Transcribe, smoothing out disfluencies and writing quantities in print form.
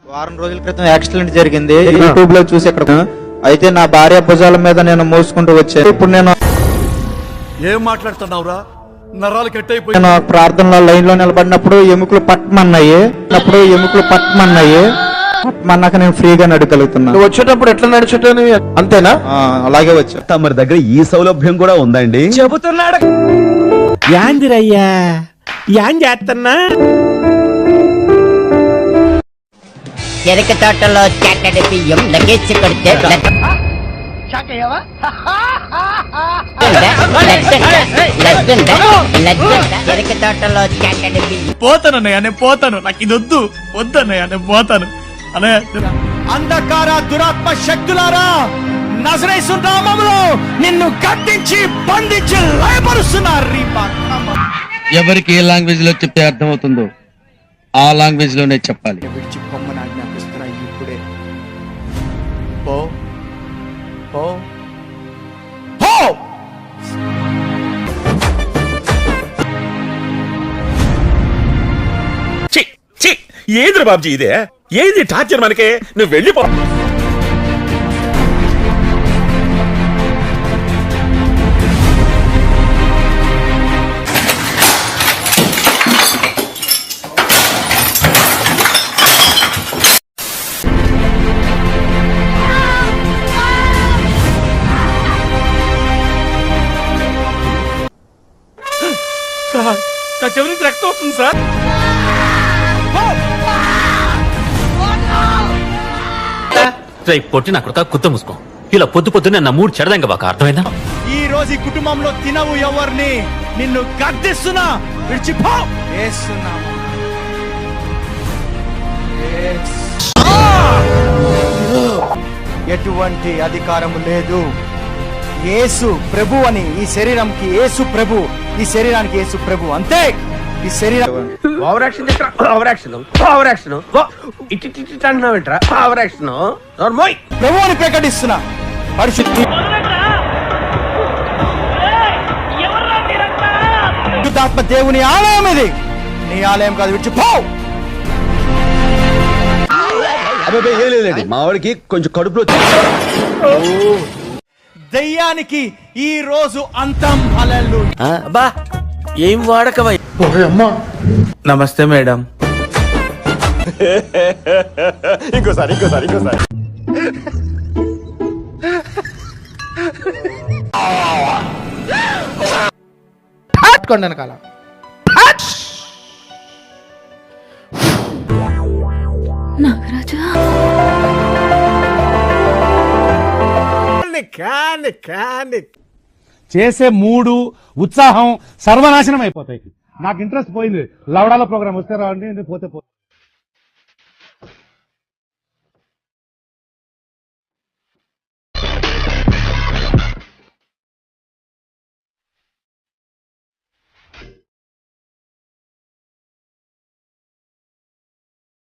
వారం రోజుల క్రితం యాక్సిడెంట్ జరిగింది, యూట్యూబ్ లో చూసి అక్కడ అయితే నా భార్య భుజాల మీద నేను మోసుకుంటూ వచ్చాను. ఇప్పుడు నేను ఏం మాట్లాడుతున్నావురా? నరాలు కట్ అయిపోయి నేను ప్రార్థనలో లైన్ లో నిలబడినప్పుడు ఎముకలు పట్టమన్నాయి, పట్టమన్నాక నేను ఫ్రీగా నడగలుగుతున్నాను. వచ్చేటప్పుడు ఎట్లా నడిచేటని అంతేనా? అలాగే వచ్చా. తమరి దగ్గర ఈ సౌలభ్యం కూడా ఉందండి. చెబుతున్నాడు యాందిరయ్యా యాన్ చేస్తున్నా. చెరక తోటలో చాటడి బియ్యం లగేజ్ కొడితే చెరక తోటలో చాటడి బియ్యం. పోతానన్నయ్య, నేను పోతాను. నాకు ఇది వద్దన్నయ్య, నేను పోతాను అన్నయ్య. అంధకార దురాత్మ శక్తులారా, నజరేసు నామములో నిన్ను కట్టించి బంధించి లయపరుస్తున్నారు. ఎవరికి ఏ లాంగ్వేజ్ లో చెప్తే అర్థమవుతుందో ఆ లాంగ్వేజ్ లోనే చెప్పాలి. విడిచి పొమ్మని ఆజ్ఞాపిస్తున్నా ఇప్పుడే. పో పో పో. ఏది బాబుజీ ఇదే? ఏది టార్చర్ మనకే? నువ్వు వెళ్ళిపో. నా చెవి నుంచి రక్తం వస్తుంది సార్. పొట్టి నా కొడుక కుత్త మూసుకో. ఇలా పొద్దున్నే నా మూడు చెడదంగా బాక అర్థమైందా? ఈ రోజు ఈ కుటుంబంలో తినవు ఎవరిని, నిన్ను గద్దిస్తున్నా. విడిచిపో. ఎటువంటి అధికారము లేదు. యేసు ప్రభు అని ఈ శరీరంకి యేసు ప్రభు, ఈ శరీరానికి యేసు ప్రభు, అంతే. ఈ శరీరం ప్రభు అని ప్రకటిస్తున్నా. పరిశుద్ధాత్మ దేవుని ఆలయం ఇది, నీ ఆలయం కాదు. విడిచిపో. మా వాడికి కొంచెం కడుపులో దయ్యానికి ఈ రోజు అంతం. బా ఏం వాడకవై. నమస్తే మేడం. ఇంకోసారి కొండనకాల నాగరాజా చేసే మూడు ఉత్సాహం సర్వనాశనం అయిపోతాయి. నాకు ఇంట్రెస్ట్ పోయింది. లవడాల ప్రోగ్రామ్ వస్తే రావండి, పోతే